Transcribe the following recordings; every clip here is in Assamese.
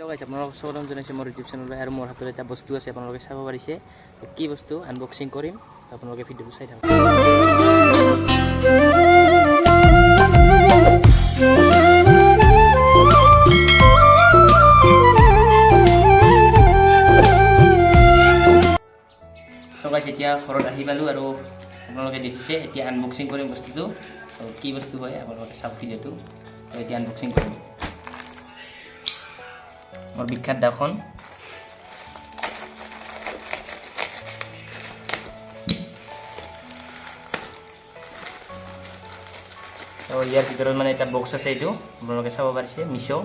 হেল্ল' গাইজ আপোনালোকক স্বাগতম জনাইছোঁ মোৰ ইউটিউব চেনেললৈ আৰু মোৰ হাতত এটা বস্তু আছে আপোনালোকে চাব পাৰিছে কি বস্তু আনবক্সিং কৰিম আপোনালোকে ভিডিঅ'টো চাই থাকক গাইজ এতিয়া ঘৰত আহি পালোঁ আৰু আপোনালোকে দেখিছে এতিয়া আনবক্সিং কৰিম বস্তুটো কি বস্তু হয় আপোনালোকে চাওক ভিডিঅ'টো এতিয়া আনবক্সিং কৰিম মোৰ বিখ্যাত দাখন ইয়াৰ ভিতৰত মানে এটা বক্স আছে এইটো আপোনালোকে চাব পাৰিছে মিছো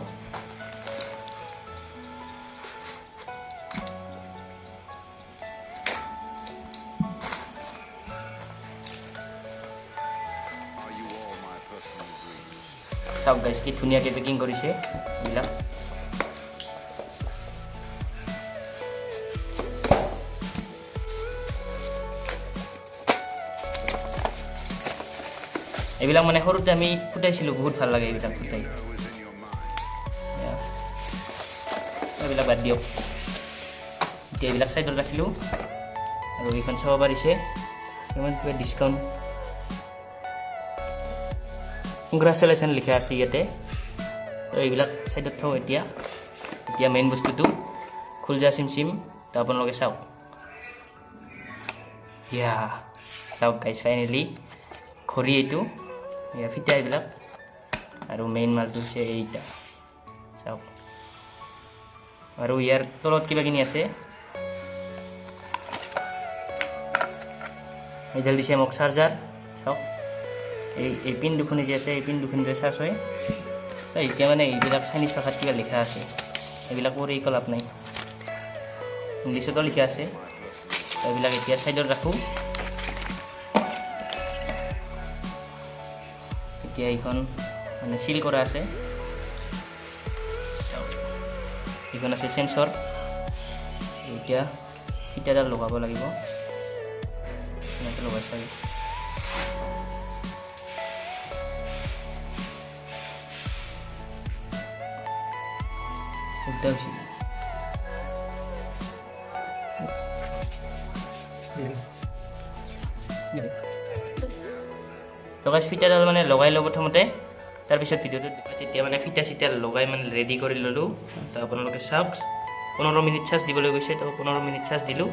চাওক গাইজ কি ধুনীয়াকৈ পেকিং কৰিছে এইবিলাক এইবিলাক মানে সৰুতে আমি ফুটাইছিলোঁ বহুত ভাল লাগে এইবিলাক ফুটাই এইবিলাক বাদ দিয়ক এতিয়া এইবিলাক চাইডত ৰাখিলোঁ আৰু এইখন চাব পাৰিছে ইমান কিবা ডিছকাউণ্ট কংগ্ৰেচুলেশ্যন লিখা আছে ইয়াতে তো এইবিলাক চাইডত থওঁ এতিয়া মেইন বস্তুটো খুলজা চিম তো আপোনালোকে চাওক চাওক গাইজ ফাইনেলি ঘড়ী এইটো ফিটা এইবিলাক আৰু মেইন মালটো হৈছে এইটা চাওক আৰু ইয়াৰ তলত কিবা কিনি আছে এইডাল দিছে মোক চাৰ্জাৰ চাওক এই পিন দুখনি যে আছে এই পিন দুখনিৰে চাৰ্জ হয় তো এতিয়া মানে এইবিলাক চাইনিজ ভাষাত কিবা লিখা আছে এইবিলাক পঢ়ি একো লাভ নাই ইংলিছতো লিখা আছে এইবিলাক এতিয়া চাইডত ৰাখোঁ এতিয়া এইখন মানে সিল কৰা আছে এইখন আছে সেন্সৰ এতিয়া ফিটাডাল লগাব লাগিব এনেকৈ লগাইছে উল্টা হৈছে লগাইছে ফিটাডাল মানে লগাই লওঁ প্ৰথমতে তাৰপিছত ভিডিঅ'টোত যেতিয়া মানে ফিটা চিটা লগাই মানে ৰেডি কৰি ল'লোঁ তো আপোনালোকে চাওক 15 মিনিট চাৰ্জ দিবলৈ গৈছে তো 15 মিনিট চাৰ্জ দিলোঁ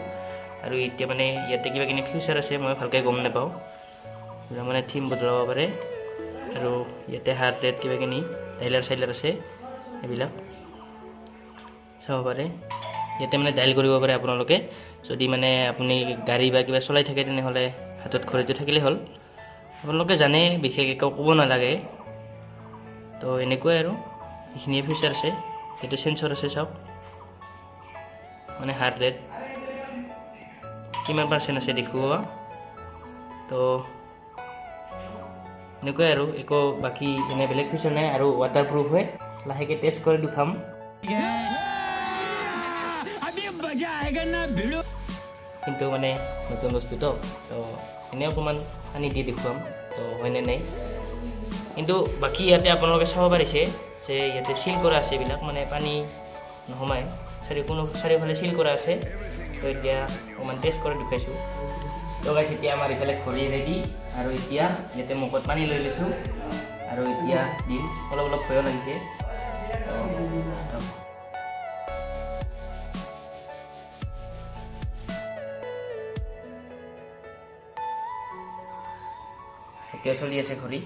আৰু এতিয়া মানে ইয়াতে কিবা কিনি ফিউচাৰ আছে মই ভালকৈ গম নাপাওঁ মানে থিম বদলাব পাৰে আৰু ইয়াতে হাৰ্ট ৰেট কিবা কিনি ডাইলাৰ চাইলাৰ আছে এইবিলাক চাব পাৰে ইয়াতে মানে ডাইল কৰিব পাৰে আপোনালোকে যদি মানে আপুনি গাড়ী বা কিবা চলাই থাকে তেনেহ'লে হাতত ঘড়ীটো থাকিলেই হ'ল আপোনালোকে জানে বিশেষ একো ক'ব নালাগে তো এনেকুৱাই আৰু এইখিনিয়ে ফিচাৰ আছে সেইটো সেন্সৰ আছে চাওক মানে হাৰ্ট ৰেট কিমান পাৰ্চেণ্ট আছে দেখুওৱা তো এনেকুৱাই আৰু একো বাকী এনে বেলেগ ফিচাৰ নাই আৰু ৱাটাৰ প্ৰুফ হয় লাহেকৈ টেষ্ট কৰি দেখাম কিন্তু মানে নতুন বস্তুটো তো এনে অকণমান পানী দি দেখুৱাম তো হয়নে নাই কিন্তু বাকী ইয়াতে আপোনালোকে চাব পাৰিছে যে ইয়াতে চিল কৰা আছে এইবিলাক মানে পানী নোসোমায় চাৰিওফালে চিল কৰা আছে তো এতিয়া অকণমান টেষ্ট কৰি দেখুৱাইছোঁ তো গাইছ এতিয়া আমাৰ ইফালে ঘড়ী ৰেডি আৰু এতিয়া ইয়াতে মুখত পানী লৈ লৈছোঁ আৰু এতিয়া দিম অলপ ভয়ো লাগিছে এতিয়া চলি আছে ঘড়ী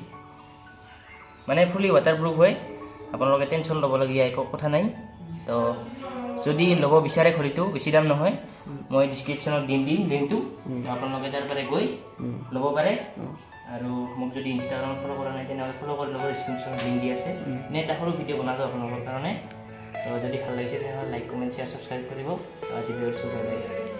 মানে ফুলি ৱাটাৰপ্ৰুফ হয় আপোনালোকে টেনশ্যন ল'বলগীয়া একো কথা নাই তো যদি ল'ব বিচাৰে ঘড়ীটো বেছি দাম নহয় মই ডিছক্ৰিপশ্যনত দিম লিংকটো আপোনালোকে তাৰ পৰা গৈ ল'ব পাৰে আৰু মোক যদি ইনষ্টাগ্ৰামত ফ'ল' কৰা নাই তেনেহ'লে ফ'ল' কৰি ল'ব ডিছক্ৰিপশ্যনত লিংক দি আছে নে এটা সৰু ভিডিঅ' বনালোঁ আপোনালোকৰ কাৰণে তো যদি ভাল লাগিছে তেনেহ'লে লাইক কমেণ্ট শ্বেয়াৰ ছাবস্ক্ৰাইব কৰিব আজি ভিডিঅ'টো